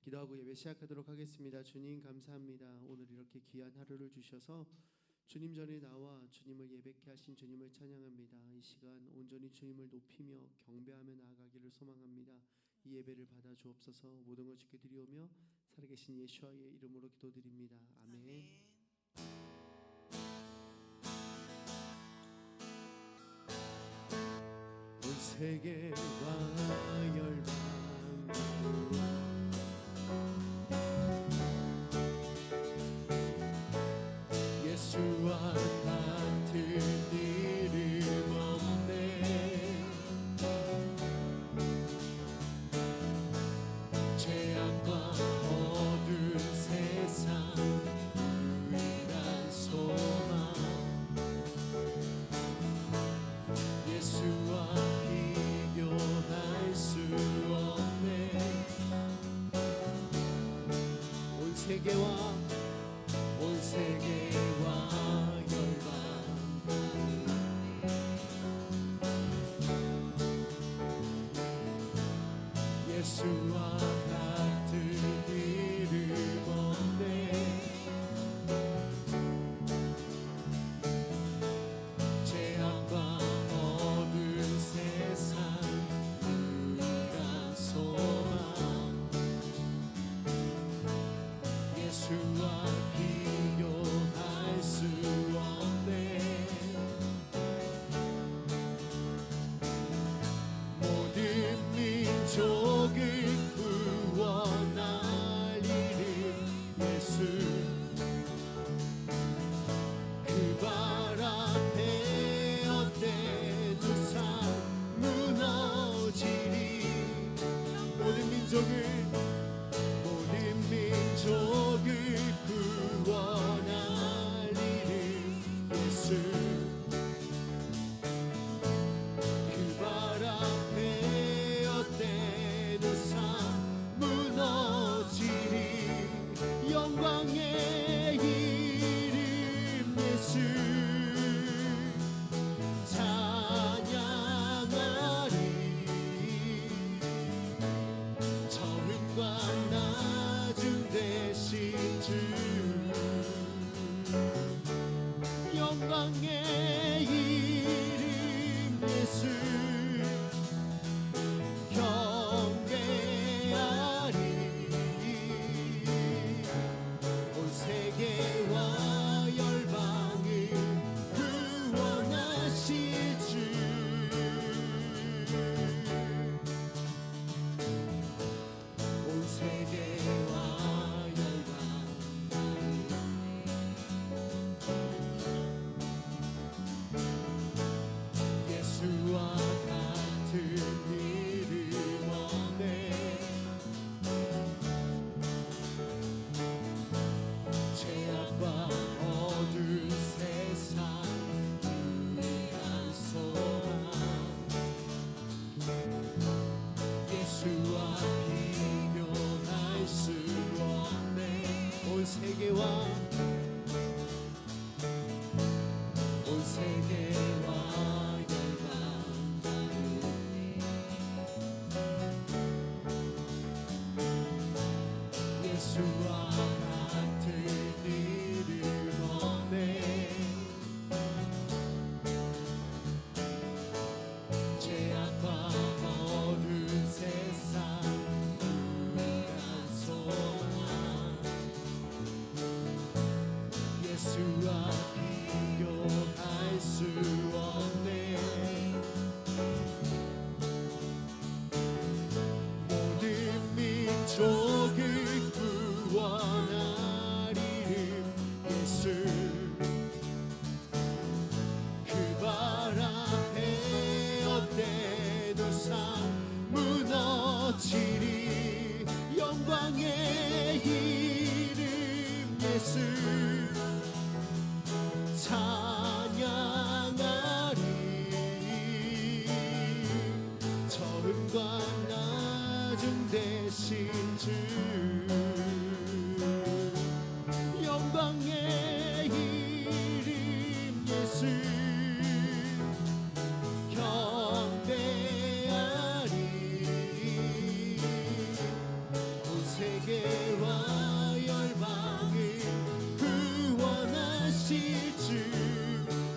기도하고 예배 시작하도록 하겠습니다. 주님 감사합니다. 오늘 이렇게 귀한 하루를 주셔서 주님 전에 나와 주님을 예배케 하신 주님을 찬양합니다. 이 시간 온전히 주님을 높이며 경배하며 나아가기를 소망합니다. 이 예배를 받아 주옵소서. 모든 것 주께 드리오며 살아계신 예수와의 이름으로 기도드립니다. 아멘. 온 세계와 열방으로 예수와 같은 이름 없네. 죄악과 어두운 세상 유일한 소망 예수와 비교할 수 없네. 온 세계와 열방 예수와 같은 이름 없네. 죄악과 어두운 세상 유일한 소망 예수와 비교할 수 없네. 모든 민족을 구원할 이름 예수 그 발 앞에 어때도 산 무너지리. 모든 민족을 구원할 이름 예수 그 발 앞에 어때도 산 무너지리. 영광의 이름 예수 찬양하리. 처음과 나중 되신 주 영광의 이름 예수 경배하리. 온 세계와 열방을 구원하실 주 온 세계와 열방 예수와 같은 이름 없네. 죄악과 어두운 세상 유일한 소망 예수와 비교할 수 없네. 온 세계와 예수와 같은 이름 없네. 죄악과 어두운 세상 유일한 소망 예수와 비교할 수 없네. 모든 민족을 구원할 이름 예수 그 발 앞에 어때도 산 무너지리. 영광의 이름 예수 찬양하리. 처음과 나중 되신 주 영광의 이름 예수 경배하리. 온 세계와 열방을 구원하실 주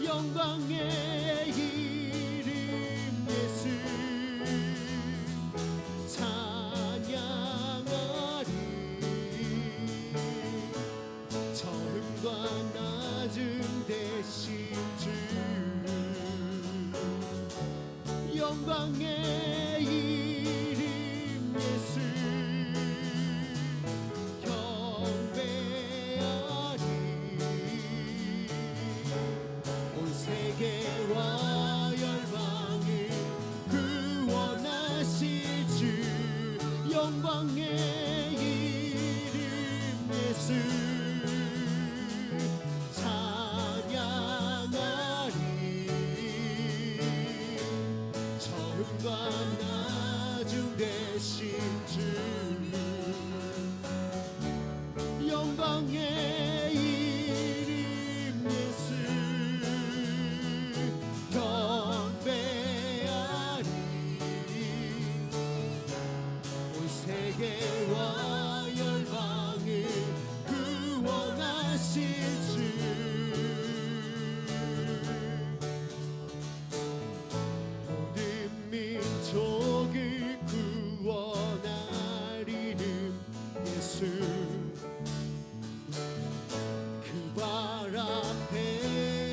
영광의 이름 예수 찬양하리 처음과 낮음 되신 주 영광의 이름 예수 경배하리 온 세계와 열방을 구원하실 주 영광의 이름 예수 찬양하리 처음과 나중 되신 주 영광의 이름 예수 경배하리 온 세계와 열방을 구원하실 주 모든 민족을 구원할 이름 예수 그 발 앞에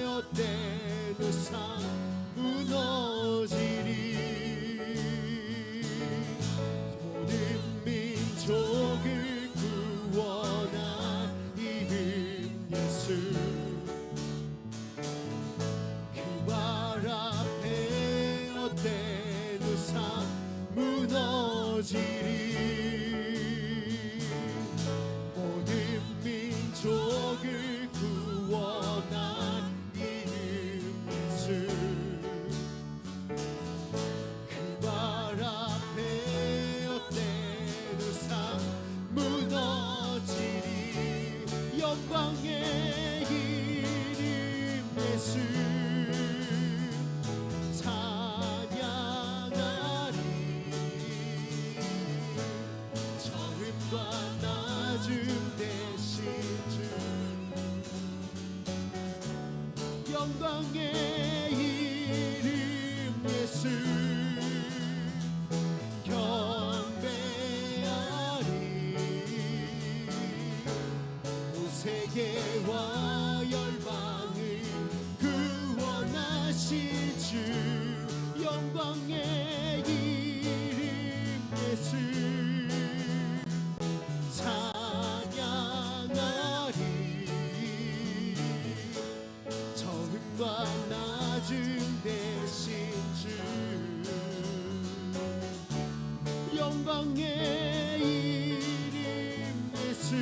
헛되는 산 무너지리 모든 민족을 구원할 이름 예수 그 발 앞에 헛되는 산 무너지리 모든 민족을 구원할 이름 예수 그 발 앞에 헛되는 산 무너지리 영광의 이름 예수 찬양하리 처음과 나중 되신 주 영광의 이름 예수 경배하리 온 세계와 열방을 구원하실 주 영광의 이름 예수 찬양하리 처음과 나중 되신 주 영광의 이름 예수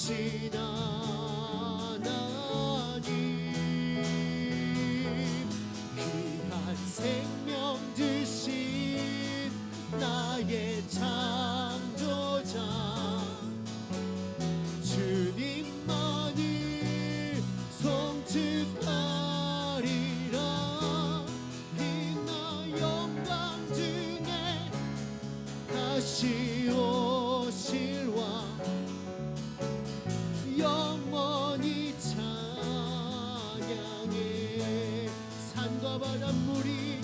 크신 하나님 귀한 생명 드신 나의 창조자 주님만을 송축하리라 이나 영광 중에 다시 오실 왕 영원히 찬양해 산과 바닷물이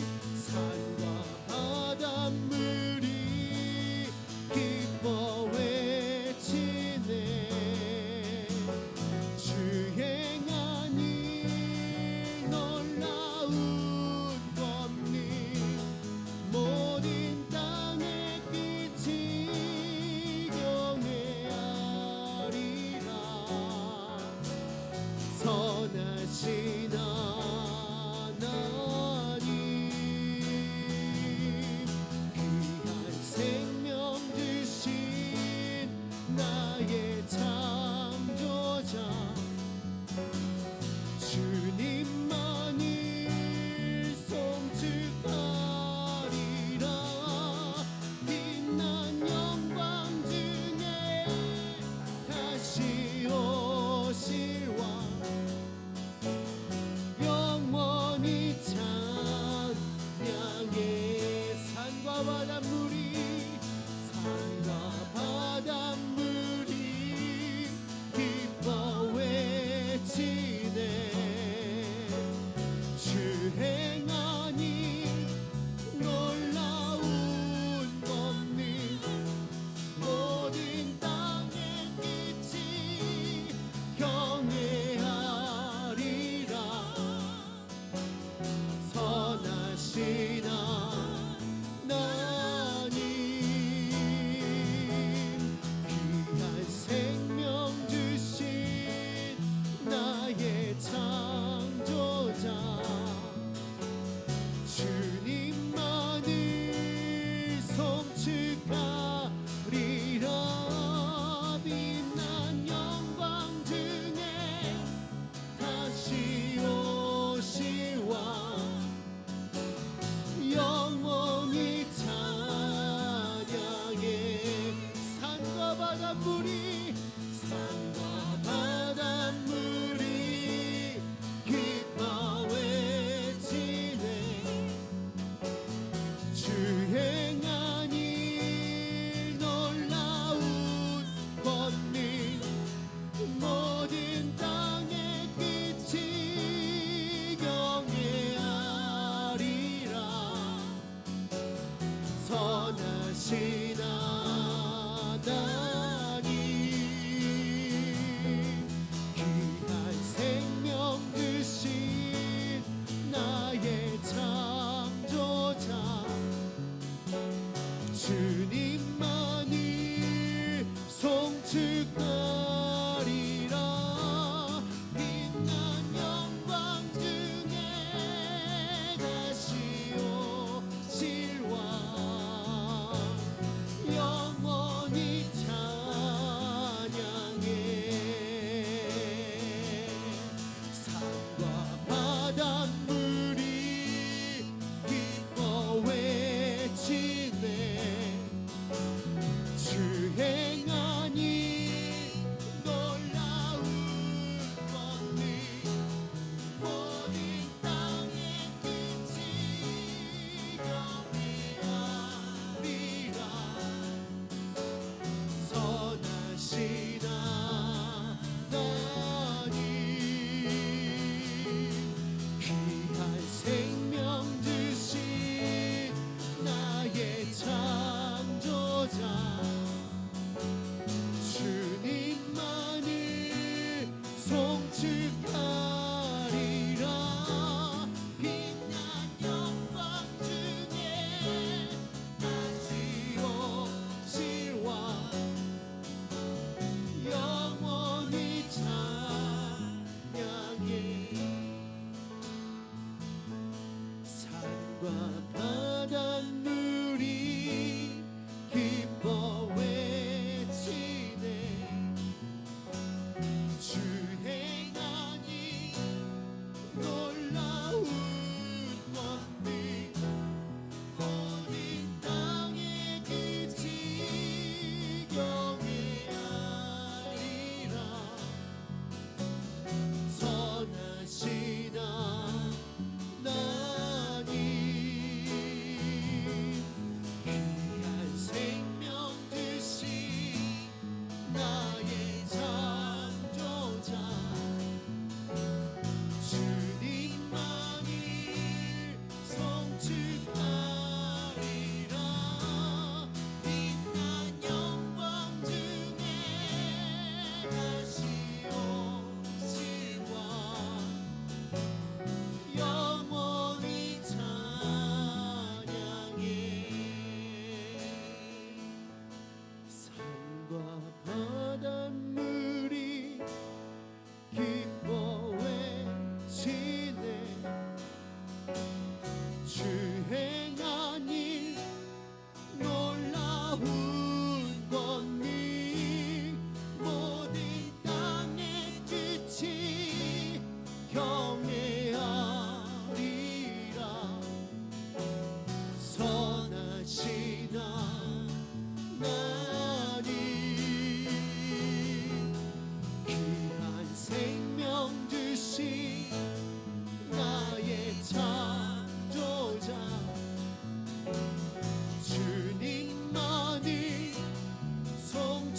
기뻐 외치네 주 행하니 놀라운 권능 모든 땅에 끼친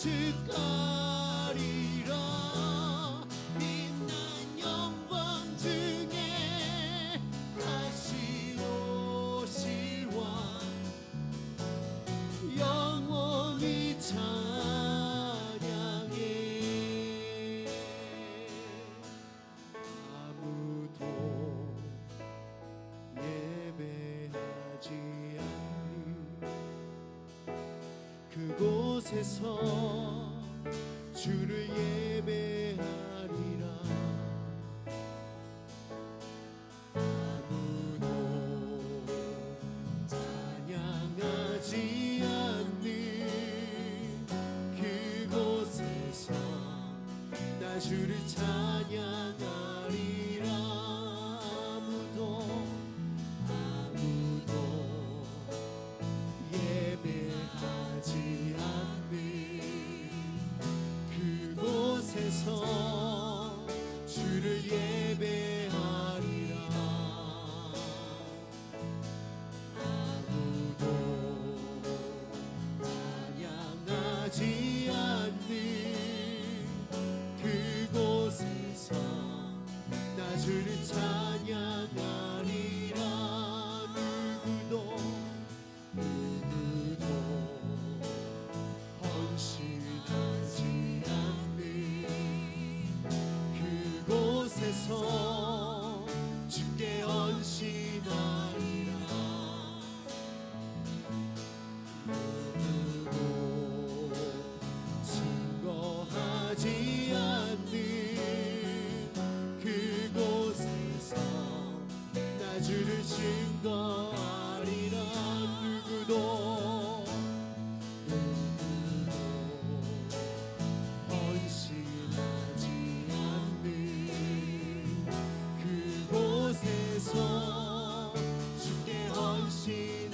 오직거리라. 빛난 영광 중에 다시 오실 왕 영원히 찬양해. 아무도 예배하지 않는 그곳에서 주를 예배하리라. 아무도 찬양하지 않는 그곳에서 나 주를 찬양하리라. 아무도 예배하지 않는 그곳에서 주를 예배하리라. 아무도 찬양하지 않는 그곳에서 나 주를 찬양하리라. 누구도 헌신하지 않는 그곳에서 주께 헌신하리라. 누구도 증거하지 않는 그곳에서 나 주를 증거하리라. 누구도 헌신하지 않는 그곳에서 주께 헌신하리라.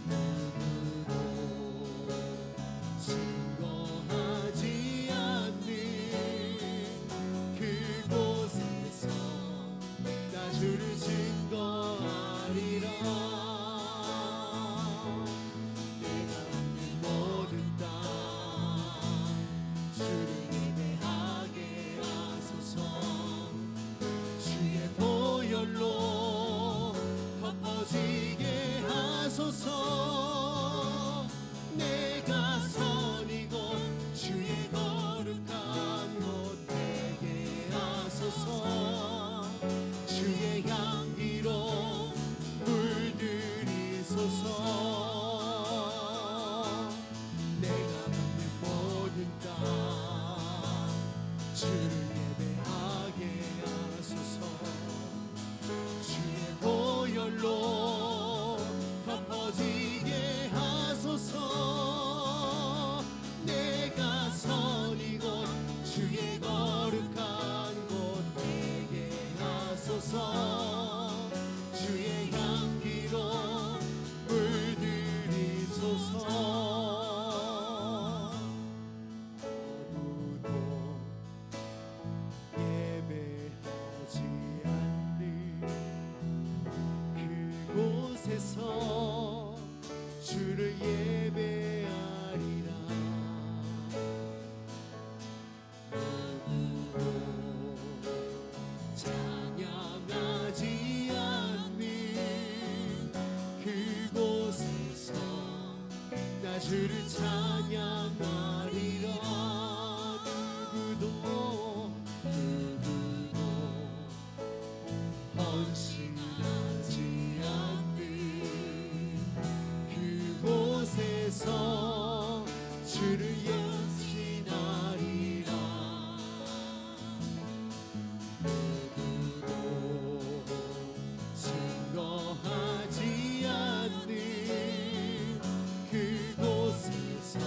누구도 증거하지 않는 그곳에서 나 주를 증거하리라. 내가 얻는 모든 땅 주를 예배하게 하소서. 주의 보혈로 덮어지게 하소서. 내가 선 이곳 주의 거룩한 곳 되게 하소서. 주의 향기로 물들이소서. 내가 받는 모든 땅 주를 예배하게 하소서. 주의 보혈로 덮어지게 하소서. 내가 선 이곳 주의 거룩한 곳 되게 하소서. 주의 향기로 물들이소서. 아무도 예배하지 않는 그곳에서 주를 예배하리라. 누구도 찬양하지 않는 그곳에서 나 주를 찬양하리라. 누구도 헌신하지 않는 그곳에서 주를 헌신하리라. 누구도 증거하지 않는 그곳에서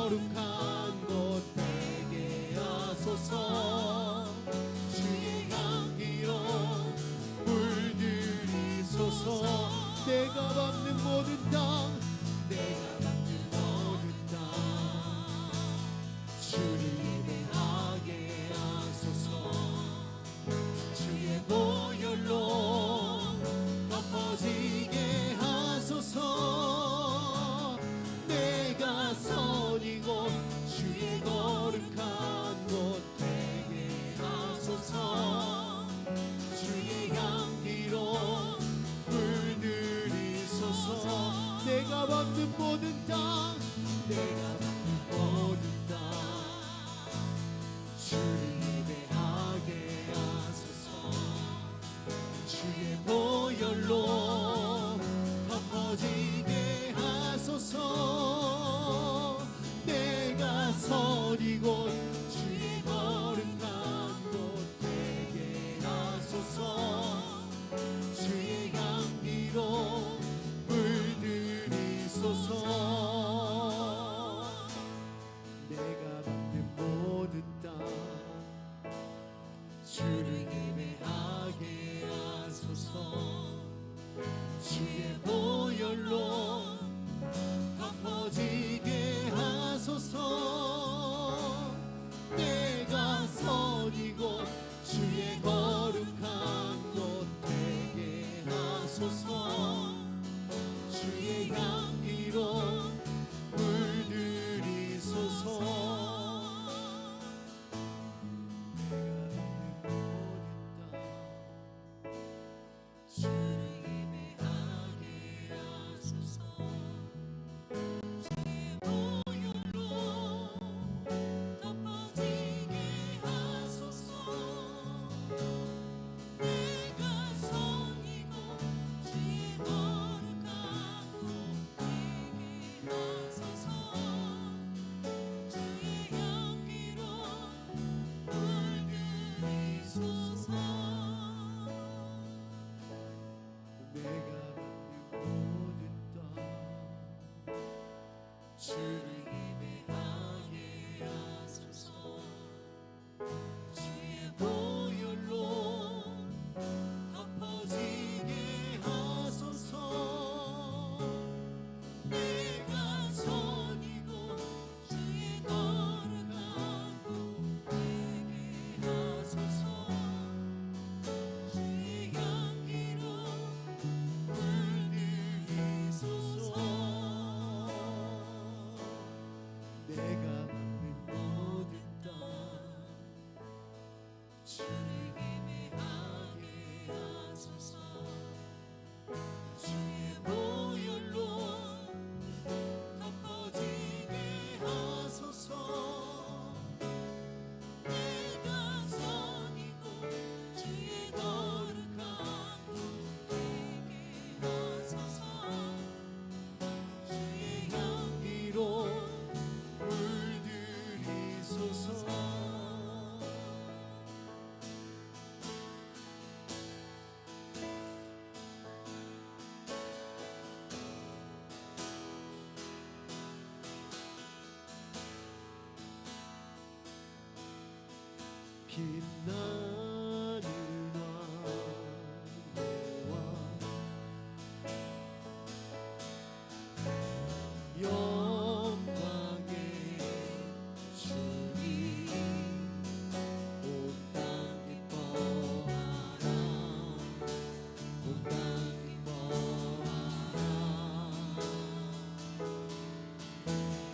거룩한 곳 되게 하소서. 주의 향기로 물들이소서. 내가 밟는 모든 땅, 내가 밟는 모든 땅, 주를 예배하게 하소서. 주의 보혈로 덮어지게 하소서. 내가 선 이곳 주의 거룩한 곳 되게 하소서. 주의 향기로 물들이소서. 내가 밟는 모든 땅, 내가 밟는 모든 땅, 주를 예배하게 하소서. 주의 보혈로 덮어지게 하소서. 내가 선 이곳 주의 거룩한 곳 되게 하소서. 주의 향기로 물들이소서. 내가 밟는 모든 땅, 주를 예배하게 하소서. 주의 보혈로 덮어지게 하소서. 내가 선 이곳 주의 거룩한 곳 되게 하소서. 주의 향기로 물들이소서. 주를 예배하게 하소서. 주의 보혈로 덮어지게 하소서. 내가 선 이곳 주의 거룩한 곳 되게 하소서. 주의 향기로 물들이소서. 내가 밟는 모든 땅, 주를 예배하게 하소서. 주의 보혈로 덮어지게 하소서. 내가 선 이곳 주의 거룩한 곳 되게 하소서. 주의 향기로 물들이소서. 빛나는 왕의 왕, 영광의 주님, 온 땅 기뻐하라. 온 땅 기뻐하라.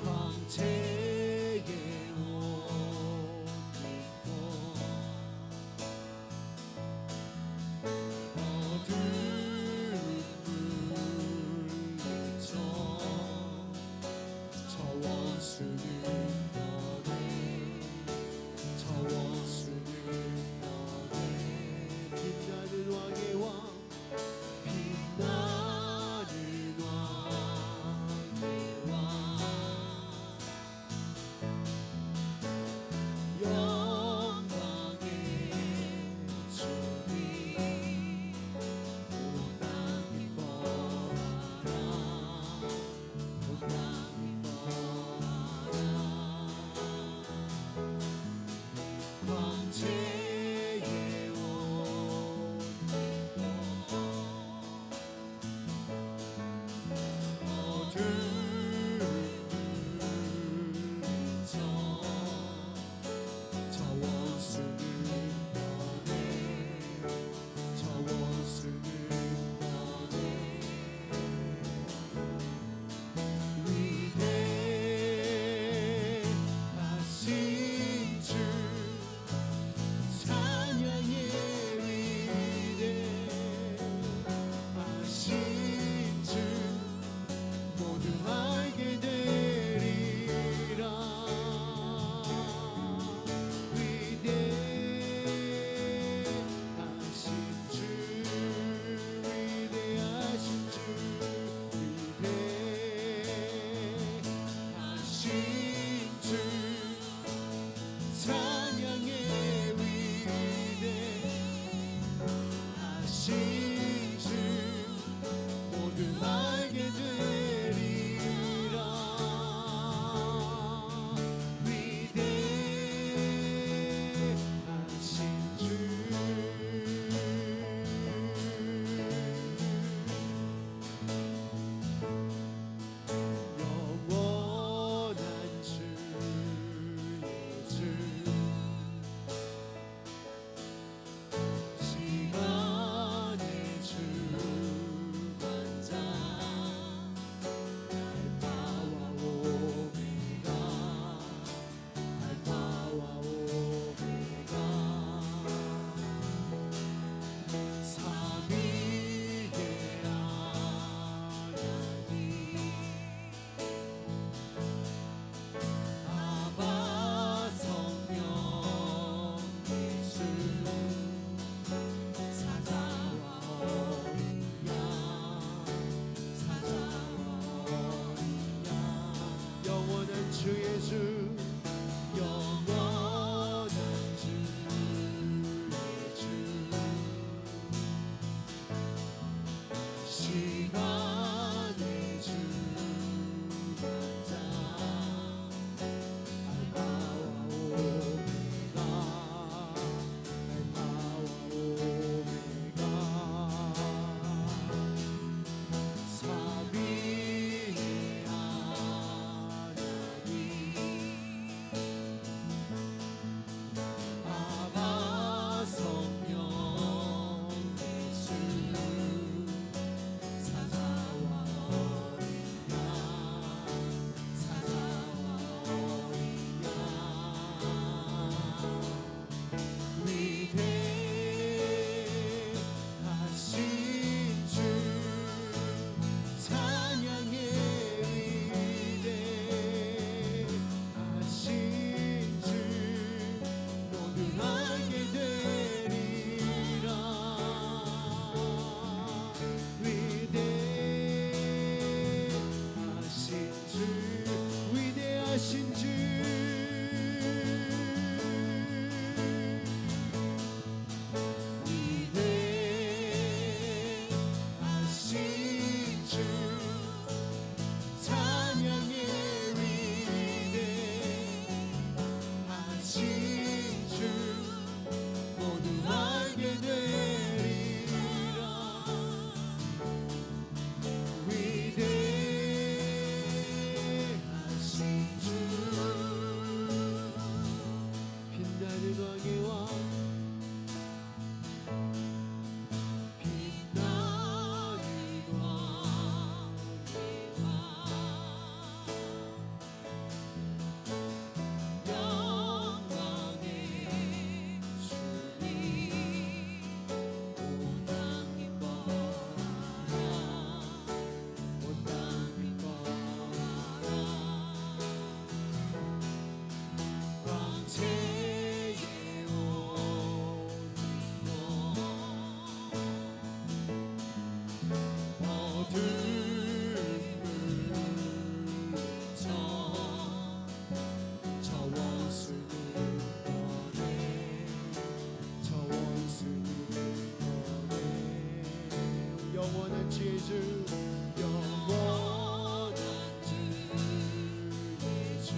광채의 옷 입고 주의 주 영원한 주의 주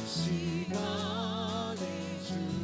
시간의 주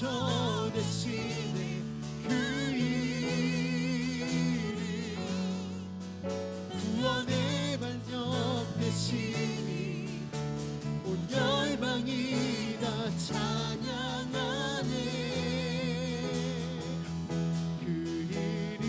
피난처 되시네. 그 이름 구원의 반석 되시니 온 열방이 다 찬양하네. 그 이름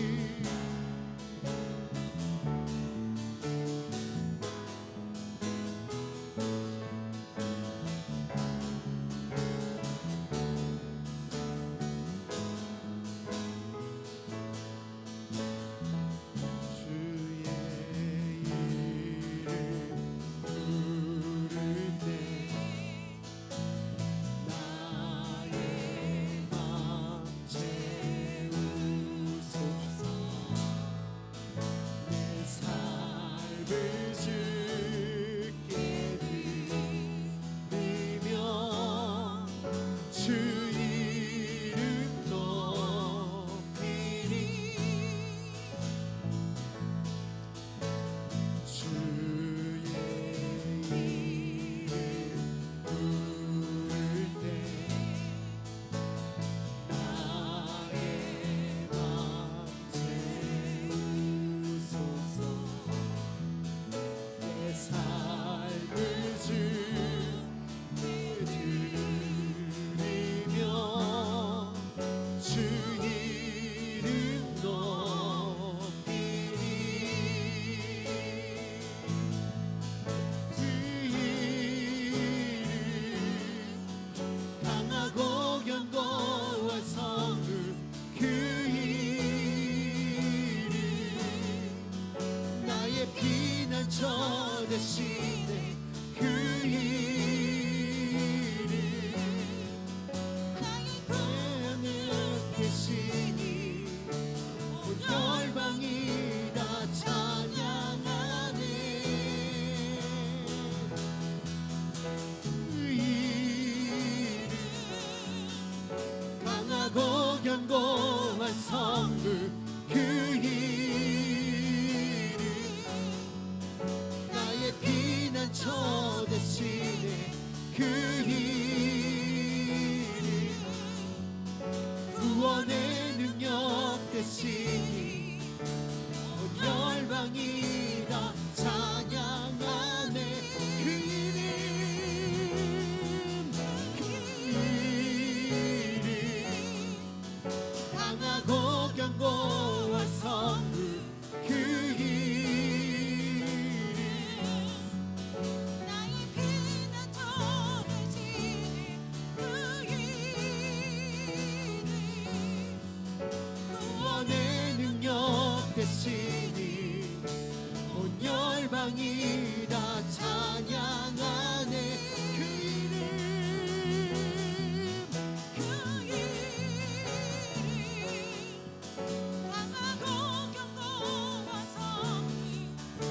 피난처 되시네. 그 이름 구원의 되시니 온 열방이 다 찬양하네. 그 이름 강하고 견고한 성물. 그 피난처 되시네. 그 이름 구원의 능력 되시니 온 열방이 다 찬양하네. 그 이름 강하고 견고한 성물. 그 되시니 온 열방이 다 찬양하네. 그 이름 강하고 견고한 성물. 그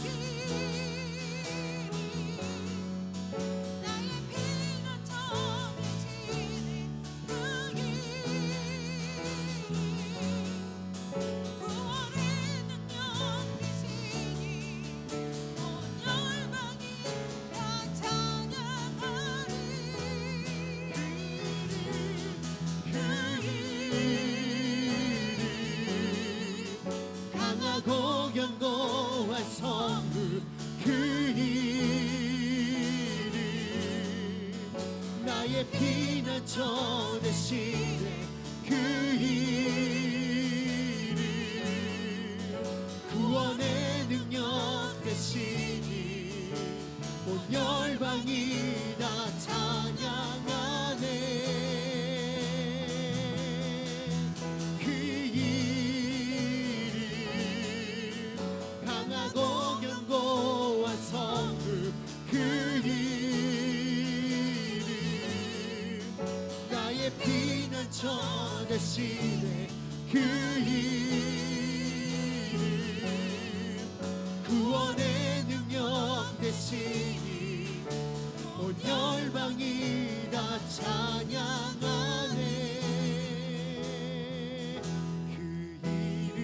이름 나의 피난처 되시니 그 이름 견고한 성물. 그 이름 나의 피난처 되시네. 그 이름 구원의 능력 되시니 온 열방이 다 찬양하네. 성물. 그 이름 나의 피난처 되시네. 그 이름 구원의 능력 되시니 온 열방이 다 찬양하네. 그 이름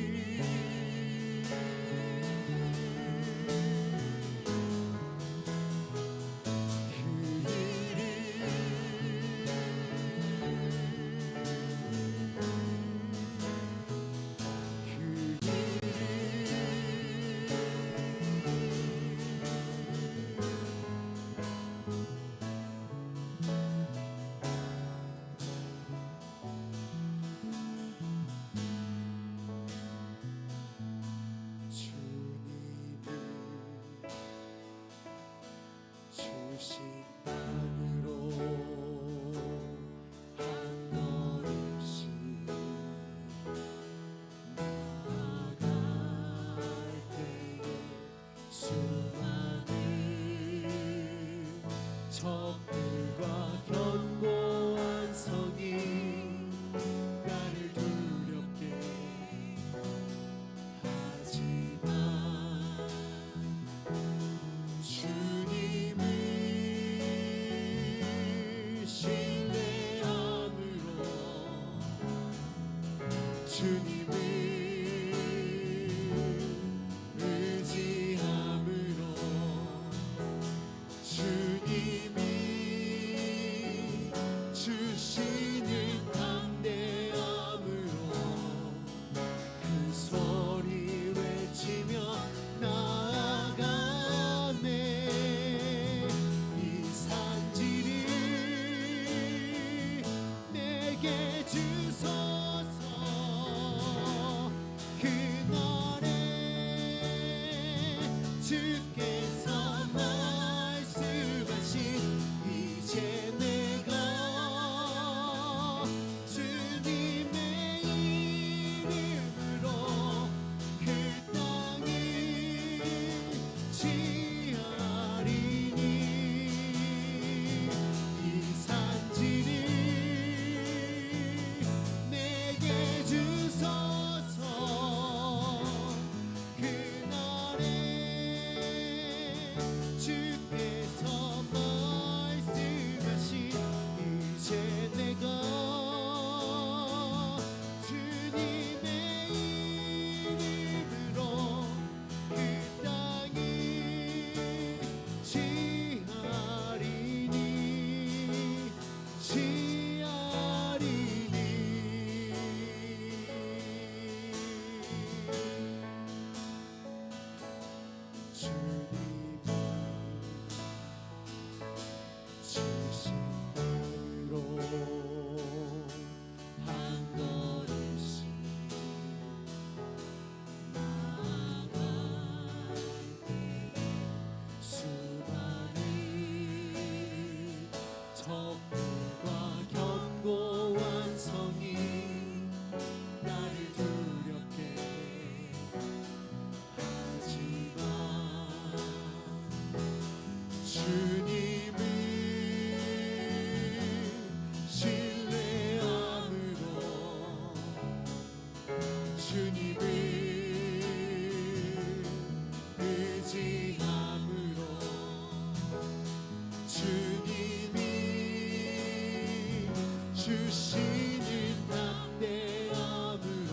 주시는 담대함으로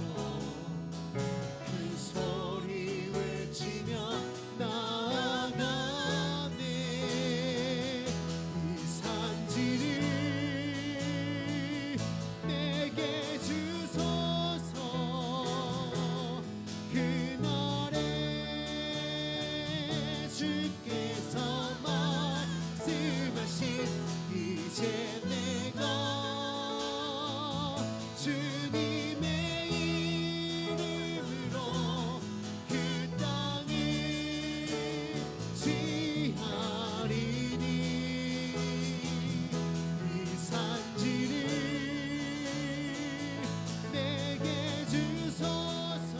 큰 소리 외치며 나아가네. 이 산지를 내게 주소서. 그날에 주께서 말씀하신 이제 내가 주님의 이름으로 그 땅을 취하리니. 이 산지를 내게 주소서.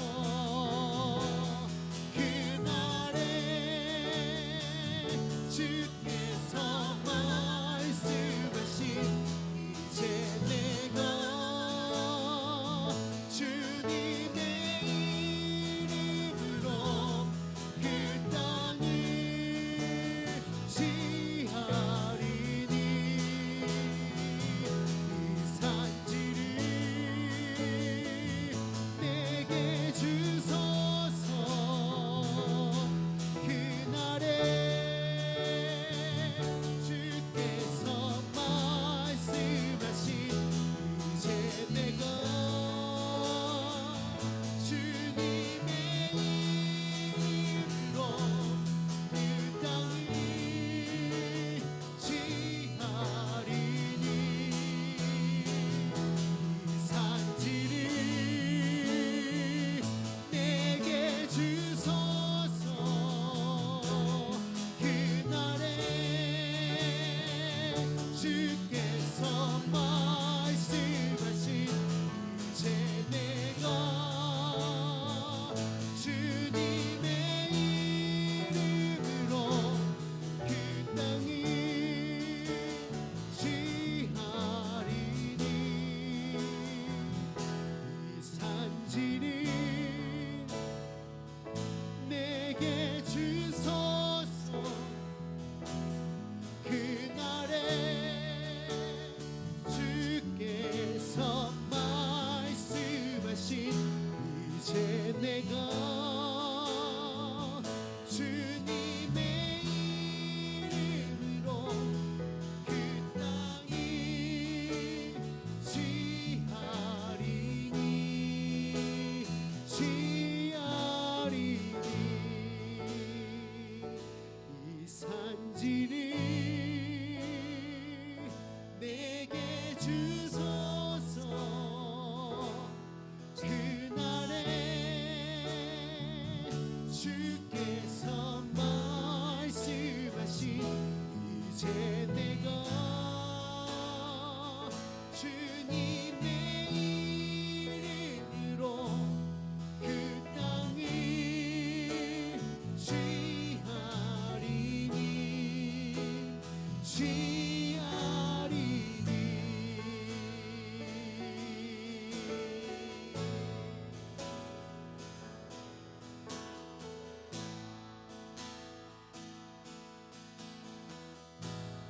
그날에 주께서 말씀하신 이제 내가 주님의 이름으로 그 땅을 취하리니. 이 산지를 내게 주소서. 그날에 주께서 말씀하신 이제 내가 주님의 이름으로 그 땅을 취하리니. 이 산지를 내게 주소서. 그날에 주께서 말씀하신 이제 내가 주님의 이름으로 그 땅을 취하리니. 이 산지를 내게 주소서. 그날에 주께서 말씀하신 이제 내가 주님의 이름으로 그 땅을 취하리니. 이 산지를 내게 주소서. 그날에 주께서 말씀하신 이제 내가 주님의 이름으로 그 땅을 취하리니.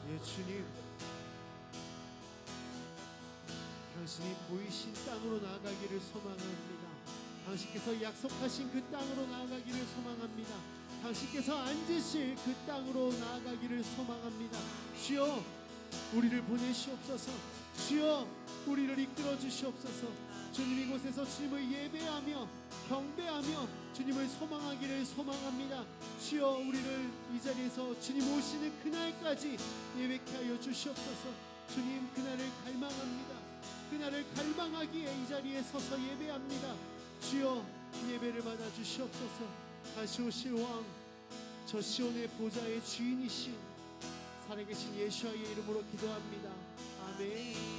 예, 주님, 당신이 보이신 땅으로 나아가기를 소망합니다. 당신께서 약속하신 그 땅으로 나아가기를 소망합니다. 당신께서 앉으실 그 땅으로 나아가기를 소망합니다. 주여, 우리를 보내시옵소서. 주여, 우리를 이끌어 주시옵소서. 주님, 이곳에서 주님을 예배하며 경배하며 주님을 소망하기를 소망합니다. 주여, 우리를 이 자리에서 주님 오시는 그날까지 예배케 하여 주시옵소서. 주님, 그날을 갈망합니다. 그날을 갈망하기에 이 자리에 서서 예배합니다. 주여, 예배를 받아 주시옵소서. 다시 오실 왕, 저 시온의 보좌의 주인이신 살아계신 예수와의 이름으로 기도합니다. 아멘.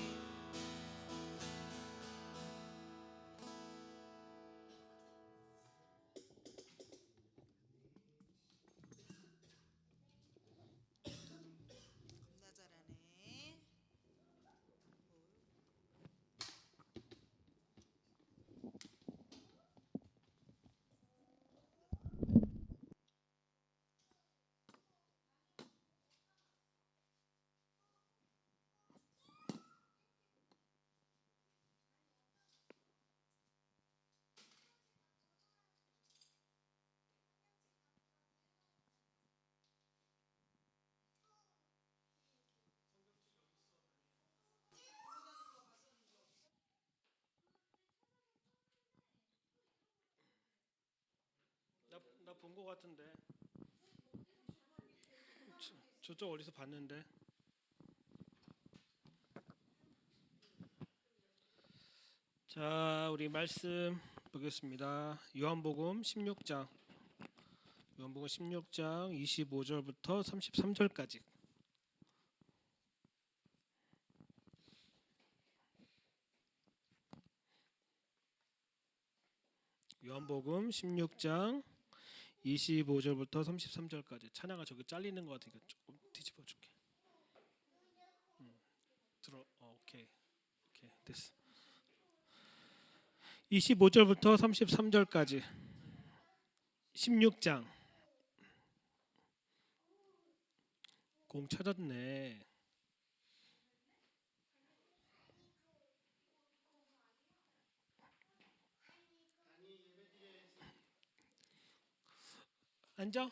것 같은데 저쪽 어디서 봤는데. 자, 우리 말씀 보겠습니다. 요한복음 16장 25절부터 33절까지. 요한복음 16장 25절부터 33절까지. 찬양아 저기 잘리는 것 같으니까 조금 뒤집어 줄게. 오케이 됐어. 25절부터 33절까지 16장. 공 찾았네. 앉아.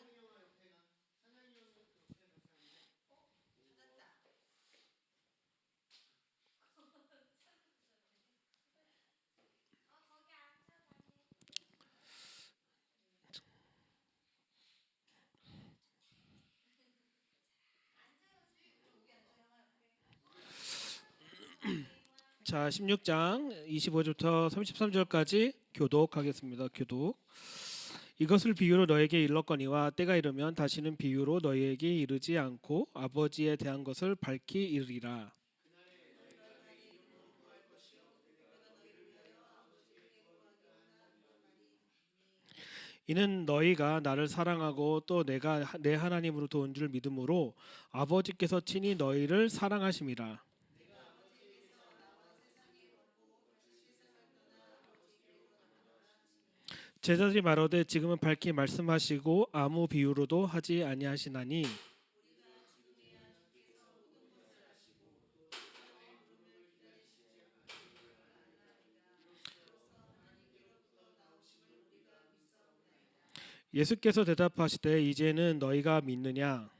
자, 16장 25절부터 33절까지 교독하겠습니다. 교독. 이것을 비유로 너에게 일렀거니와 때가 이르면 다시는 비유로 너희에게 이르지 않고 아버지에 대한 것을 밝히 이르리라. 이는 너희가 나를 사랑하고 또 내가 내 하나님으로부터 온 줄 믿음으로 아버지께서 친히 너희를 사랑하심이라. 제자들이 말하되 지금은 밝히 말씀하시고 아무 비유로도 하지 아니하시나니 예수께서 대답하시되 이제는 너희가 믿느냐.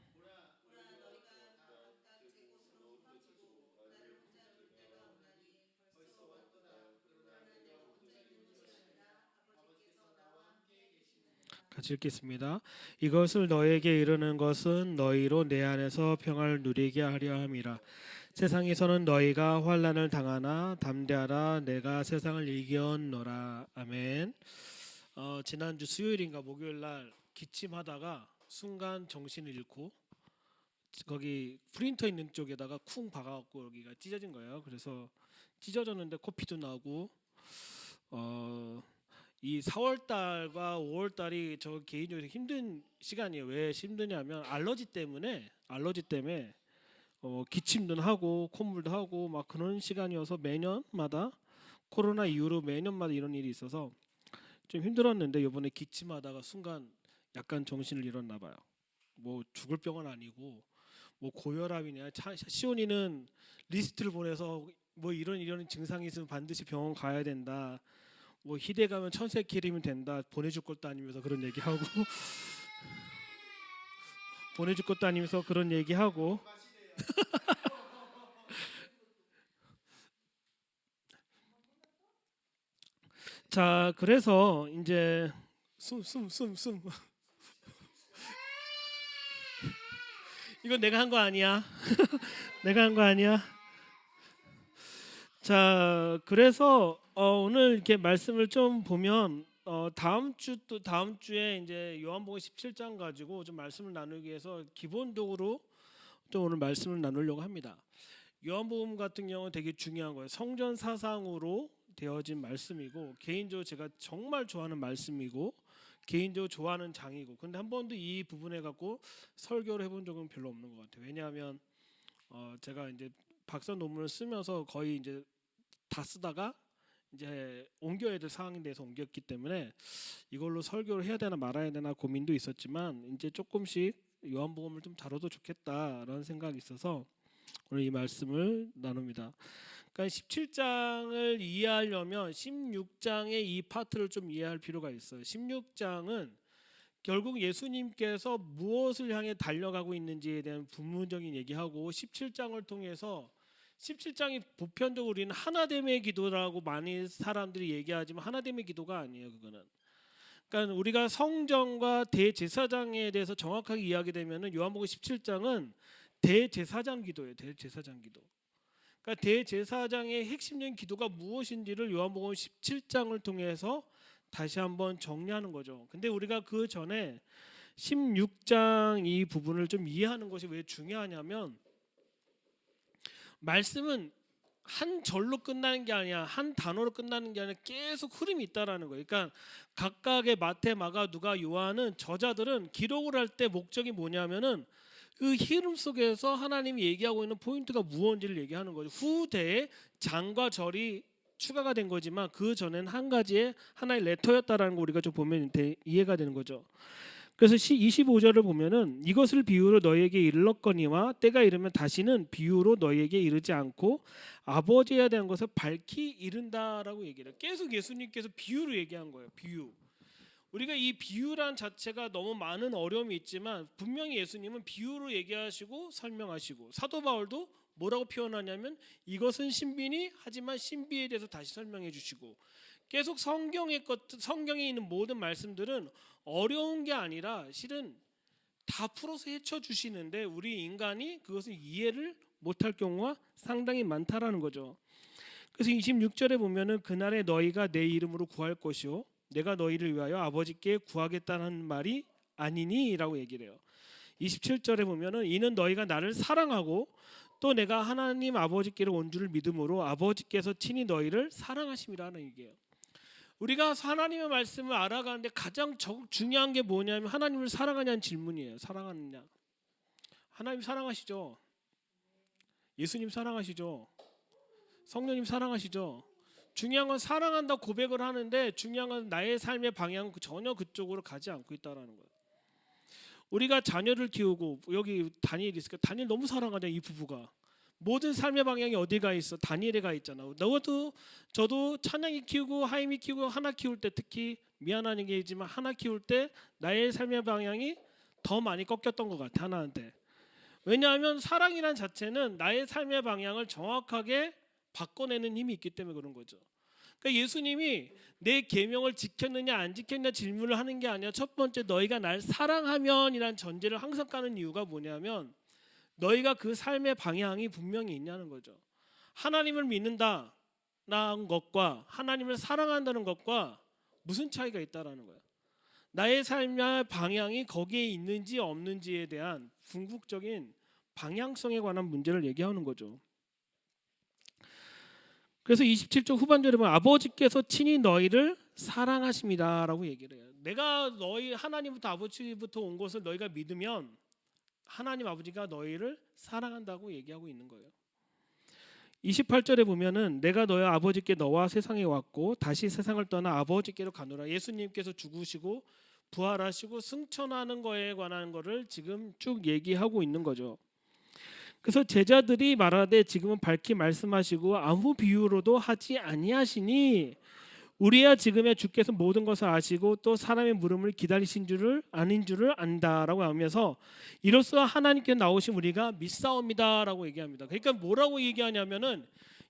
같이 읽겠습니다. 이것을 너에게 이르는 것은 너희로 내 안에서 평안을 누리게 하려 함이라. 세상에서는 너희가 환난을 당하나 담대하라 내가 세상을 이겼노라. 아멘. 지난주 수요일인가 목요일 날 기침하다가 순간 정신을 잃고 거기 프린터 있는 쪽에다가 쿵 박아갖고 여기가 찢어진 거예요. 그래서 찢어졌는데 코피도 나고 이 4월 달과 5월 달이 저 개인적으로 힘든 시간이에요. 왜 힘드냐면 알러지 때문에 기침도 하고 콧물도 하고 막 그런 시간이어서 매년마다 코로나 이후로 매년마다 이런 일이 있어서 좀 힘들었는데 이번에 기침하다가 순간 약간 정신을 잃었나 봐요. 뭐 죽을 병은 아니고 뭐 고혈압이냐. 시온이는 리스트를 보내서 뭐 이런 증상이 있으면 반드시 병원 가야 된다. 뭐 희대 가면 천세 기름이 된다. 보내줄 것도 아니면서 그런 얘기하고 보내줄 것도 아니면서 그런 얘기하고 자, 그래서 이제 숨 이건 내가 한 거 아니야. 내가 한 거 아니야. 자, 그래서 오늘 이렇게 말씀을 좀 보면 다음 주에 이제 요한복음 17장 가지고 좀 말씀을 나누기 위해서 기본적으로 좀 오늘 말씀을 나누려고 합니다. 요한복음 같은 경우는 되게 중요한 거예요. 성전 사상으로 되어진 말씀이고 개인적으로 제가 정말 좋아하는 말씀이고 개인적으로 좋아하는 장이고 근데 한 번도 이 부분에 갖고 설교를 해본 적은 별로 없는 것 같아요. 왜냐하면 제가 이제 박사 논문을 쓰면서 거의 이제 다 쓰다가 이제 옮겨야 될 상황에 대해서 옮겼기 때문에 이걸로 설교를 해야 되나 말아야 되나 고민도 있었지만 이제 조금씩 요한복음을 좀 다뤄도 좋겠다라는 생각이 있어서 오늘 이 말씀을 나눕니다. 그러니까 17장을 이해하려면 16장의 이 파트를 좀 이해할 필요가 있어요. 16장은 결국 예수님께서 무엇을 향해 달려가고 있는지에 대한 부문적인 얘기하고 17장을 통해서 17장이 보편적으로 우리는 하나됨의 기도라고 많이 사람들이 얘기하지만 하나됨의 기도가 아니에요. 그거는 그러니까 우리가 성전과 대제사장에 대해서 정확하게 이야기되면은 요한복음 17장은 대제사장 기도예요. 대제사장 기도. 그러니까 대제사장의 핵심적인 기도가 무엇인지를 요한복음 17장을 통해서 다시 한번 정리하는 거죠. 근데 우리가 그 전에 16장 이 부분을 좀 이해하는 것이 왜 중요하냐면 말씀은 한 절로 끝나는 게 아니야, 한 단어로 끝나는 게 아니라 계속 흐름이 있다라는 거예요. 그러니까 각각의 마태, 마가, 누가, 요한은 저자들은 기록을 할 때 목적이 뭐냐면은 그 흐름 속에서 하나님이 얘기하고 있는 포인트가 무엇인지를 얘기하는 거죠. 후대에 장과 절이 추가가 된 거지만 그 전에는 한 가지의 하나의 레터였다라는 거 우리가 좀 보면 이해가 되는 거죠. 그래서 25절을 보면은 이것을 비유로 너희에게 이르렀거니와 때가 이르면 다시는 비유로 너희에게 이르지 않고 아버지에 대한 것을 밝히 이른다라고 얘기해요. 계속 예수님께서 비유로 얘기한 거예요. 비유. 우리가 이 비유란 자체가 너무 많은 어려움이 있지만 분명히 예수님은 비유로 얘기하시고 설명하시고 사도 바울도 뭐라고 표현하냐면 이것은 신비니 하지만 신비에 대해서 다시 설명해 주시고 계속 성경에 있는 모든 말씀들은 어려운 게 아니라 실은 다 풀어서 헤쳐 주시는데 우리 인간이 그것을 이해를 못할 경우가 상당히 많다라는 거죠. 그래서 26절에 보면은 그날에 너희가 내 이름으로 구할 것이요 내가 너희를 위하여 아버지께 구하겠다는 말이 아니니라고 얘기를 해요. 27절에 보면은 이는 너희가 나를 사랑하고 또 내가 하나님 아버지께로 온 줄을 믿음으로 아버지께서 친히 너희를 사랑하심이라는 얘기예요. 우리가 하나님의 말씀을 알아가는데 가장 중요한 게 뭐냐면 하나님을 사랑하냐는 질문이에요. 사랑하느냐? 하나님 사랑하시죠? 예수님 사랑하시죠? 성령님 사랑하시죠? 중요한 건 사랑한다 고백을 하는데 중요한 건 나의 삶의 방향은 전혀 그쪽으로 가지 않고 있다는 거예요. 우리가 자녀를 키우고 여기 다니엘이 있으니까 다니엘 너무 사랑하잖아요. 이 부부가 모든 삶의 방향이 어디 가 있어? 다니엘에 가 있잖아. 너도 저도 찬양이 키우고 하임이 키우고 하나 키울 때 특히 미안한 얘기지만 하나 키울 때 나의 삶의 방향이 더 많이 꺾였던 것 같아 하나한테. 왜냐하면 사랑이란 자체는 나의 삶의 방향을 정확하게 바꿔내는 힘이 있기 때문에 그런 거죠. 그러니까 예수님이 내 계명을 지켰느냐 안 지켰느냐 질문을 하는 게 아니라 첫 번째 너희가 날 사랑하면이라는 전제를 항상 까는 이유가 뭐냐면 너희가 그 삶의 방향이 분명히 있냐는 거죠. 하나님을 믿는다는 것과 하나님을 사랑한다는 것과 무슨 차이가 있다라는 거예요. 나의 삶의 방향이 거기에 있는지 없는지에 대한 궁극적인 방향성에 관한 문제를 얘기하는 거죠. 그래서 27절 후반절에 보면 아버지께서 친히 너희를 사랑하십니다라고 얘기를 해요. 내가 너희 하나님부터 아버지부터 온 것을 너희가 믿으면 하나님 아버지가 너희를 사랑한다고 얘기하고 있는 거예요. 28절에 보면은 내가 너희 아버지께 너와 세상에 왔고 다시 세상을 떠나 아버지께로 가노라. 예수님께서 죽으시고 부활하시고 승천하는 거에 관한 거를 지금 쭉 얘기하고 있는 거죠. 그래서 제자들이 말하되 지금은 밝히 말씀하시고 아무 비유로도 하지 아니하시니 우리야 지금의 주께서 모든 것을 아시고 또 사람의 물음을 기다리신 줄을 아닌 줄을 안다라고 하면서 이로써 하나님께 나오신 우리가 믿사옵니다라고 얘기합니다. 그러니까 뭐라고 얘기하냐면은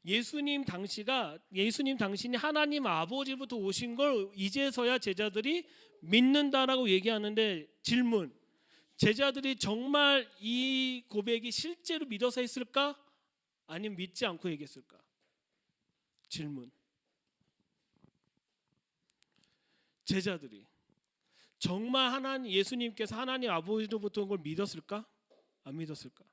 예수님 당신이 하나님 아버지부터 오신 걸 이제서야 제자들이 믿는다라고 얘기하는데 질문. 제자들이 정말 이 고백이 실제로 믿어서 했을까? 아니면 믿지 않고 얘기했을까? 질문. 제자들이 정말 예수님께서 하나님 아버지로부터 온 걸 믿었을까? 안 믿었을까?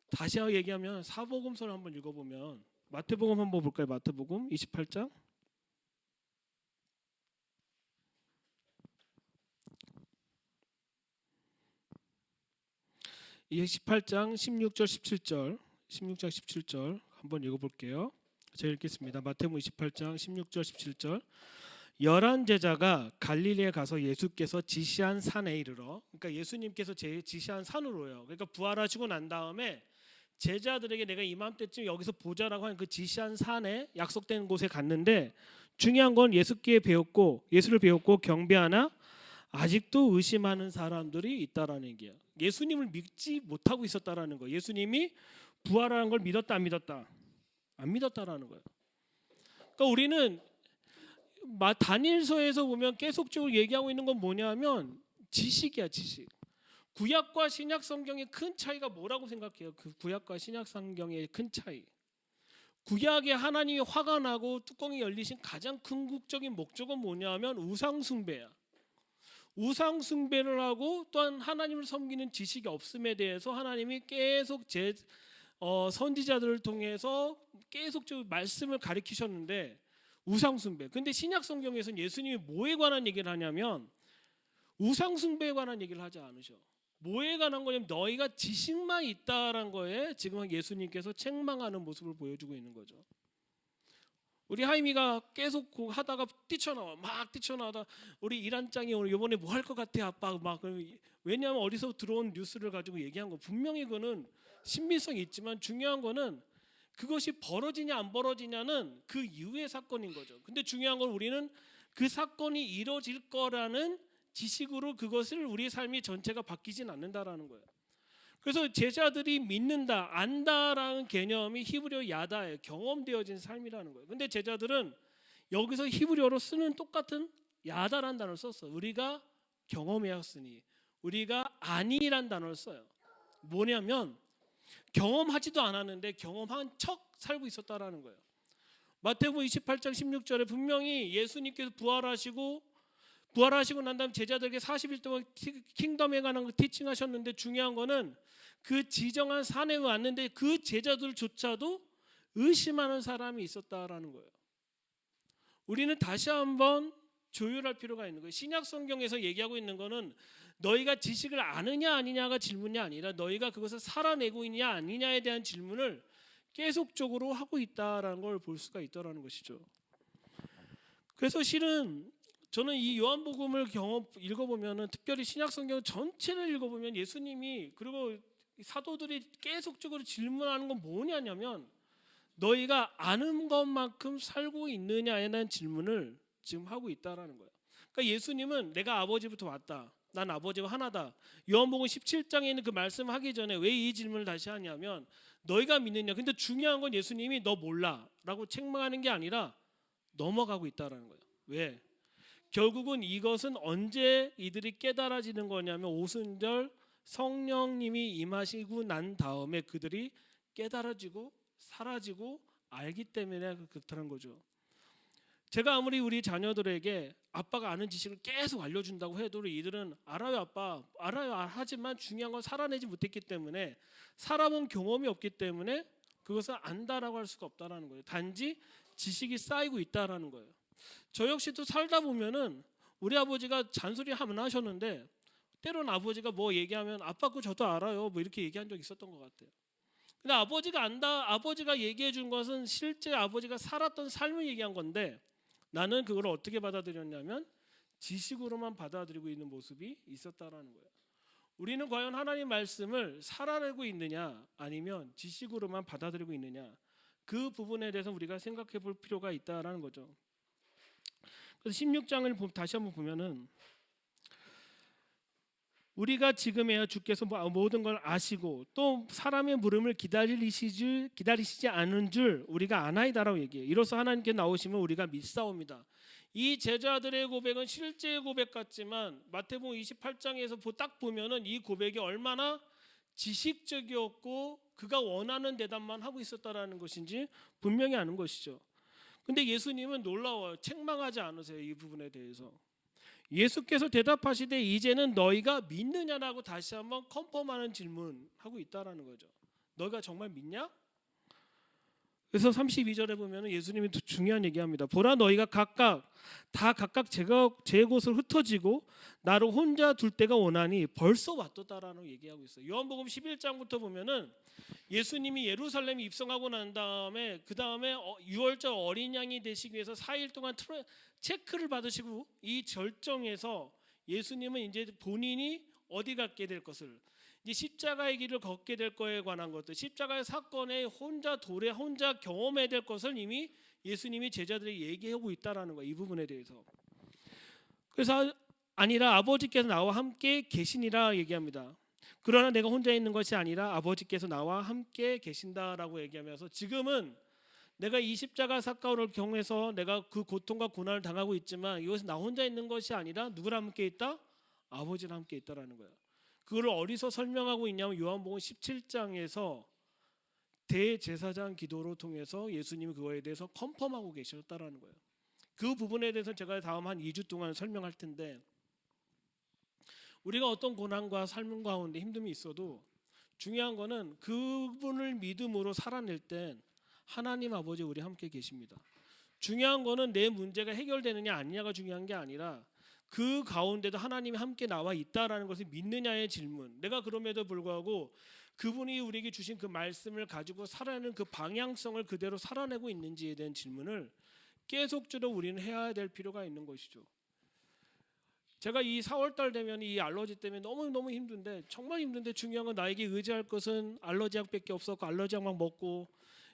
다시 얘기하면 사복음서를 한번 읽어보면 마태복음 한번 볼까요? 마태복음 28장 18장 16절 17절 한번 읽어볼게요. 제가 읽겠습니다. 마태복음 28장 16절 17절 11 제자가 갈릴리에 가서 예수께서 지시한 산에 이르러 그러니까 예수님께서 지시한 산으로요. 그러니까 부활하시고 난 다음에 제자들에게 내가 이맘때쯤 여기서 보자라고 하는 그 지시한 산에 약속된 곳에 갔는데 중요한 건 예수를 배웠고 경배하나 아직도 의심하는 사람들이 있다라는 얘기예요. 예수님을 믿지 못하고 있었다라는 거예요. 예수님이 부활하는 걸 믿었다 안 믿었다? 안 믿었다라는 거예요. 그러니까 우리는 다니엘서에서 보면 계속적으로 얘기하고 있는 건 뭐냐면 지식이야, 지식. 구약과 신약 성경의 큰 차이가 뭐라고 생각해요? 그 구약과 신약 성경의 큰 차이. 구약에 하나님이 화가 나고 뚜껑이 열리신 가장 궁극적인 목적은 뭐냐면 우상 숭배야. 우상 숭배를 하고 또한 하나님을 섬기는 지식이 없음에 대해서 하나님이 계속 선지자들을 통해서 계속적으로 말씀을 가르치셨는데 우상 숭배. 근데 신약 성경에서는 예수님이 뭐에 관한 얘기를 하냐면 우상 숭배에 관한 얘기를 하지 않으셔. 뭐에 관한 거냐면 너희가 지식만 있다라는 거에 지금 예수님께서 책망하는 모습을 보여주고 있는 거죠. 우리 하임이가 계속 하다가 막 뛰쳐나와 우리 이란짱이 오늘 이번에 뭐 할 것 같아 아빠 막. 왜냐하면 어디서 들어온 뉴스를 가지고 얘기한 거. 분명히 그거는 신빙성이 있지만 중요한 거는 그것이 벌어지냐 안 벌어지냐는 그 이후의 사건인 거죠. 근데 중요한 건 우리는 그 사건이 이루어질 거라는 지식으로 그것을 우리의 삶이 전체가 바뀌진 않는다라는 거예요. 그래서 제자들이 믿는다, 안다라는 개념이 히브리어 야다예요. 경험되어진 삶이라는 거예요. 근데 제자들은 여기서 히브리어로 쓰는 똑같은 야다라는 단어를 썼어. 우리가 경험해왔으니, 우리가 아니란 단어를 써요. 뭐냐면 경험하지도 않았는데 경험한 척 살고 있었다라는 거예요. 마태복음 28장 16절에 분명히 예수님께서 부활하시고 난 다음 제자들에게 40일 동안 킹덤에 관한 거 티칭하셨는데 중요한 거는 그 지정한 산에 왔는데 그 제자들조차도 의심하는 사람이 있었다라는 거예요. 우리는 다시 한번 조율할 필요가 있는 거예요. 신약 성경에서 얘기하고 있는 거는 너희가 지식을 아느냐 아니냐가 질문이 아니라 너희가 그것을 살아내고 있냐 아니냐에 대한 질문을 계속적으로 하고 있다라는 걸 볼 수가 있다라는 것이죠. 그래서 실은 저는 이 요한복음을 읽어보면은 특별히 신약성경 전체를 읽어보면 예수님이 그리고 사도들이 계속적으로 질문하는 건 뭐냐면 너희가 아는 것만큼 살고 있느냐에 대한 질문을 지금 하고 있다라는 거예요. 그러니까 예수님은 내가 아버지부터 왔다. 난 아버지가 하나다. 요한복음 17장에 있는 그 말씀을 하기 전에 왜 이 질문을 다시 하냐면 너희가 믿느냐. 근데 중요한 건 예수님이 너 몰라 라고 책망하는 게 아니라 넘어가고 있다라는 거예요. 왜? 결국은 이것은 언제 이들이 깨달아지는 거냐면 오순절 성령님이 임하시고 난 다음에 그들이 깨달아지고 사라지고 알기 때문에 그렇다는 거죠. 제가 아무리 우리 자녀들에게 아빠가 아는 지식을 계속 알려준다고 해도 이들은 알아요 아빠 알아요 하지만 중요한 건 살아내지 못했기 때문에 살아본 경험이 없기 때문에 그것을 안다라고 할 수가 없다라는 거예요. 단지 지식이 쌓이고 있다라는 거예요. 저 역시도 살다 보면은 우리 아버지가 잔소리 하면 하셨는데 때로는 아버지가 뭐 얘기하면 아빠 거 저도 알아요 뭐 이렇게 얘기한 적 있었던 것 같아요. 근데 아버지가 안다, 아버지가 얘기해 준 것은 실제 아버지가 살았던 삶을 얘기한 건데 나는 그걸 어떻게 받아들였냐면 지식으로만 받아들이고 있는 모습이 있었다라는 거예요. 우리는 과연 하나님 말씀을 살아내고 있느냐 아니면 지식으로만 받아들이고 있느냐 그 부분에 대해서 우리가 생각해 볼 필요가 있다라는 거죠. 그래서 16장을 다시 한번 보면은 우리가 지금에야 주께서 모든 걸 아시고 또 사람의 물음을 기다리시지 않은 줄 우리가 아나이다라고 얘기해요. 이로써 하나님께 나오시면 우리가 믿사옵니다. 이 제자들의 고백은 실제의 고백 같지만 마태복음 28장에서 딱 보면은 이 고백이 얼마나 지식적이었고 그가 원하는 대답만 하고 있었다라는 것인지 분명히 아는 것이죠. 근데 예수님은 놀라워요. 책망하지 않으세요. 이 부분에 대해서. 예수께서 대답하시되 이제는 너희가 믿느냐라고 다시 한번 컨펌하는 질문하고 있다라는 거죠. 너희가 정말 믿냐? 그래서 32절에 보면 예수님이 중요한 얘기합니다. 보라 너희가 각각 제 곳을 흩어지고 나를 혼자 둘 때가 오나니 벌써 왔도다라는 얘기하고 있어요. 요한복음 11장부터 보면은 예수님이 예루살렘에 입성하고 난 다음에 그 다음에 유월절 어린 양이 되시기 위해서 4일 동안 체크를 받으시고 이 절정에서 예수님은 이제 본인이 어디 갖게 될 것을 이제 십자가의 길을 걷게 될 거에 관한 것들, 십자가의 사건에 혼자 경험해야 될 것을 이미 예수님이 제자들에게 얘기하고 있다라는 거예요. 이 부분에 대해서. 그래서 아니라 아버지께서 나와 함께 계시니라 얘기합니다. 그러나 내가 혼자 있는 것이 아니라 아버지께서 나와 함께 계신다라고 얘기하면서 지금은 내가 이 십자가 사건을 경험해서 내가 그 고통과 고난을 당하고 있지만 이것은 나 혼자 있는 것이 아니라 누구랑 함께 있다? 아버지랑 함께 있다라는 거예요. 그걸 어디서 설명하고 있냐면 요한복음 17장에서 대제사장 기도로 통해서 예수님이 그거에 대해서 컨펌하고 계셨다라는 거예요. 그 부분에 대해서 제가 다음 한 2주 동안 설명할 텐데, 우리가 어떤 고난과 삶 가운데 힘듦이 있어도 중요한 거는 그분을 믿음으로 살아낼 땐 하나님 아버지 우리 함께 계십니다. 중요한 거는 내 문제가 해결되느냐 아니냐가 중요한 게 아니라 그 가운데도 하나님이 함께 나와 있다라는 것을 믿느냐의 질문. 내가 그럼에도 불구하고 그분이 우리에게 주신 그 말씀을 가지고 살아내는 그 방향성을 그대로 살아내고 있는지에 대한 질문을 계속적으로 우리는 해야 될 필요가 있는 것이죠. 제가 이 4월달 되면 이 알러지 때문에 너무 힘든데, 정말 힘든데, 중요한 건 나에게 의지할 것은 알러지약밖에 없었고 알러지약만 먹고,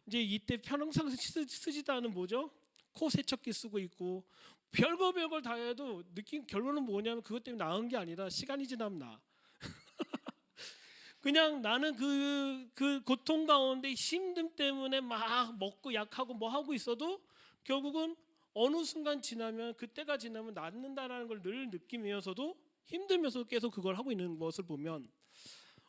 이제 이때 평상 쓰지도 않은 뭐죠? 코 세척기 쓰고 있고 별걸 다 해도 느낀 결론은 뭐냐면 그것 때문에 나은 게 아니라 시간이 지나면 나. 그냥 나는 그 고통 가운데 힘듦 때문에 막 먹고 약하고 뭐 하고 있어도 결국은 어느 순간 지나면, 그때가 지나면 낫는다라는 걸 늘 느끼면서도 힘들면서도 계속 그걸 하고 있는 것을 보면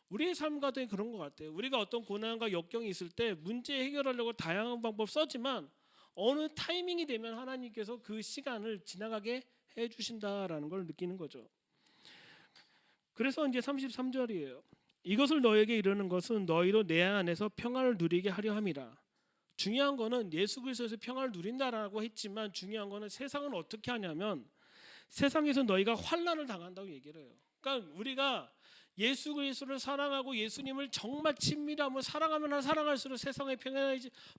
우리의 삶과 되게 그런 것 같아요. 우리가 어떤 고난과 역경이 있을 때 문제 해결하려고 다양한 방법 써지만 어느 타이밍이 되면 하나님께서 그 시간을 지나가게 해주신다라는 걸 느끼는 거죠. 그래서 이제 33절이에요. 이것을 너에게 이르는 것은 너희로 내 안에서 평안을 누리게 하려 함이라. 중요한 거는 예수 그리스도에서 평안을 누린다라고 했지만 중요한 거는 세상은 어떻게 하냐면 세상에서 너희가 환난을 당한다고 얘기를 해요. 그러니까 우리가 예수 그리스도를 사랑하고 예수님을 정말 친밀함을 사랑하면 사랑할수록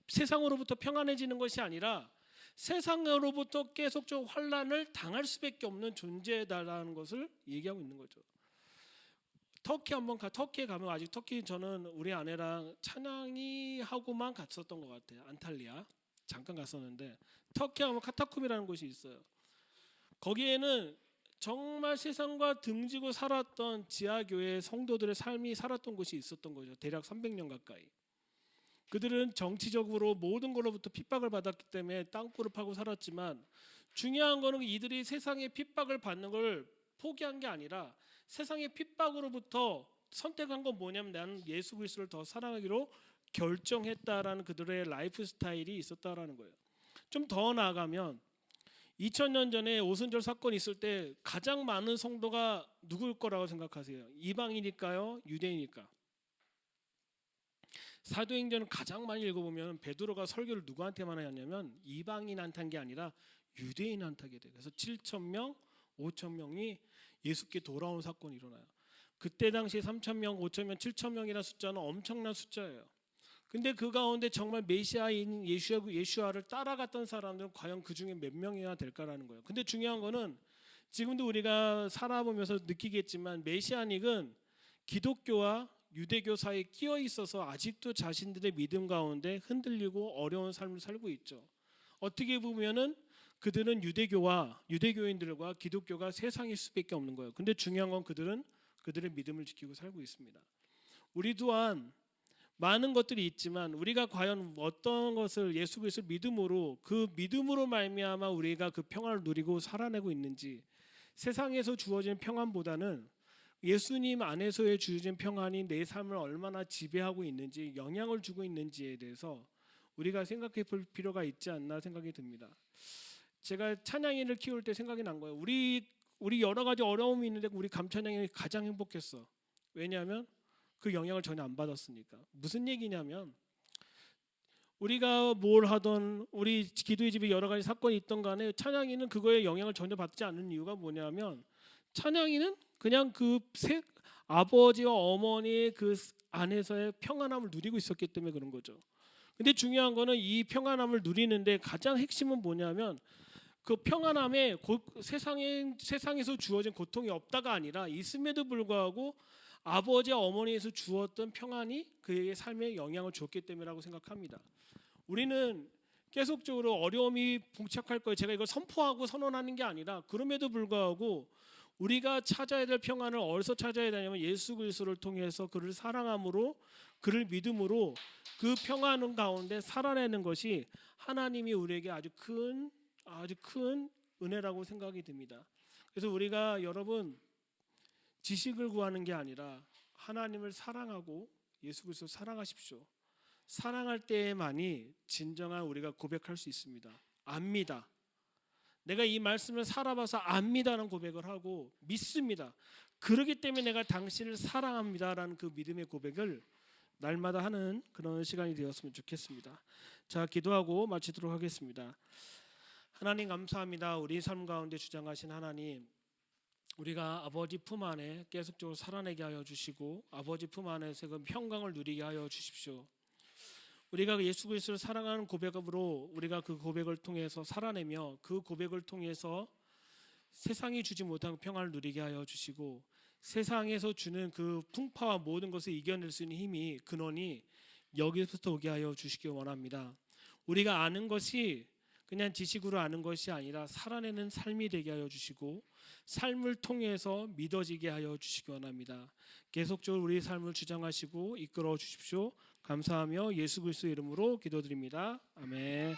세상으로부터 평안해지는 것이 아니라 세상으로부터 계속적으로 환난을 당할 수밖에 없는 존재다라는 것을 얘기하고 있는 거죠. 터키에 가면, 아직 터키 저는 우리 아내랑 찬양이 하고만 갔었던 것 같아요. 안탈리아 잠깐 갔었는데, 터키 하면 카타쿰이라는 곳이 있어요. 거기에는 정말 세상과 등지고 살았던 지하교회 성도들의 삶이 살았던 곳이 있었던 거죠. 대략 300년 가까이. 그들은 정치적으로 모든 걸로부터 핍박을 받았기 때문에 땅굴을 파고 살았지만, 중요한 거는 이들이 세상의 핍박을 받는 걸 포기한 게 아니라 세상의 핍박으로부터 선택한 건 뭐냐면 나는 예수 그리스도를 더 사랑하기로 결정했다라는 그들의 라이프 스타일이 있었다라는 거예요. 좀 더 나아가면 2000년 전에 오순절 사건이 있을 때 가장 많은 성도가 누구일 거라고 생각하세요? 이방인일까요? 유대인일까? 사도행전을 가장 많이 읽어보면 베드로가 설교를 누구한테만 하냐면 이방인한테 한 게 아니라 유대인한테 하게 돼요. 그래서 7,000명, 5,000명이 예수께 돌아온 사건이 일어나요. 그때 당시 3,000명, 5,000명, 7,000명이라는 숫자는 엄청난 숫자예요. 근데 그 가운데 정말 메시아인 예수아를 따라갔던 사람들은 과연 그 중에 몇 명이나 될까라는 거예요. 근데 중요한 거는 지금도 우리가 살아보면서 느끼겠지만 메시아닉은 기독교와 유대교 사이에 끼어 있어서 아직도 자신들의 믿음 가운데 흔들리고 어려운 삶을 살고 있죠. 어떻게 보면은 그들은 유대교인들과 기독교가 세상일 수밖에 없는 거예요. 근데 중요한 건 그들은 그들의 믿음을 지키고 살고 있습니다. 우리 또한 많은 것들이 있지만 우리가 과연 어떤 것을 예수 그리스도 믿음으로 말미암아 우리가 그 평안을 누리고 살아내고 있는지, 세상에서 주어진 평안보다는 예수님 안에서의 주어진 평안이 내 삶을 얼마나 지배하고 있는지, 영향을 주고 있는지에 대해서 우리가 생각해 볼 필요가 있지 않나 생각이 듭니다. 제가 찬양인을 키울 때 생각이 난 거예요. 우리 여러 가지 어려움이 있는데 우리 감찬양이 가장 행복했어. 왜냐하면 그 영향을 전혀 안 받았으니까. 무슨 얘기냐면 우리가 뭘 하던 우리 기도의 집에 여러 가지 사건이 있던 간에 찬양이는 그거에 영향을 전혀 받지 않는 이유가 뭐냐면 찬양이는 그냥 아버지와 어머니의 그 안에서의 평안함을 누리고 있었기 때문에 그런 거죠. 근데 중요한 거는 이 평안함을 누리는데 가장 핵심은 뭐냐면 그 평안함에 세상에서 주어진 고통이 없다가 아니라 있음에도 불구하고 아버지와 어머니에서 주었던 평안이 그의 삶에 영향을 줬기 때문이라고 생각합니다. 우리는 계속적으로 어려움이 봉착할 거예요. 제가 이걸 선포하고 선언하는 게 아니라 그럼에도 불구하고 우리가 찾아야 될 평안을 어디서 찾아야 되냐면 예수 그리스도를 통해서 그를 사랑함으로 그를 믿음으로 그 평안 가운데 살아내는 것이 하나님이 우리에게 아주 큰 은혜라고 생각이 듭니다. 그래서 우리가 여러분 지식을 구하는 게 아니라 하나님을 사랑하고 예수 그리스도 사랑하십시오. 사랑할 때에만이 진정한 우리가 고백할 수 있습니다. 압니다. 내가 이 말씀을 살아봐서 압니다라는 고백을 하고 믿습니다. 그렇기 때문에 내가 당신을 사랑합니다라는 그 믿음의 고백을 날마다 하는 그런 시간이 되었으면 좋겠습니다. 자, 기도하고 마치도록 하겠습니다. 하나님 감사합니다. 우리 삶 가운데 주장하신 하나님, 우리가 아버지 품 안에 계속적으로 살아내게 하여 주시고 아버지 품 안에서 그 평강을 누리게 하여 주십시오. 우리가 예수 그리스도를 사랑하는 고백으로 우리가 그 고백을 통해서 살아내며 그 고백을 통해서 세상이 주지 못한 평안을 누리게 하여 주시고 세상에서 주는 그 풍파와 모든 것을 이겨낼 수 있는 힘이 근원이 여기서부터 오게 하여 주시기 원합니다. 우리가 아는 것이 그냥 지식으로 아는 것이 아니라 살아내는 삶이 되게 하여 주시고 삶을 통해서 믿어지게 하여 주시기 원합니다. 계속적으로 우리의 삶을 주장하시고 이끌어 주십시오. 감사하며 예수 그리스도 이름으로 기도드립니다. 아멘.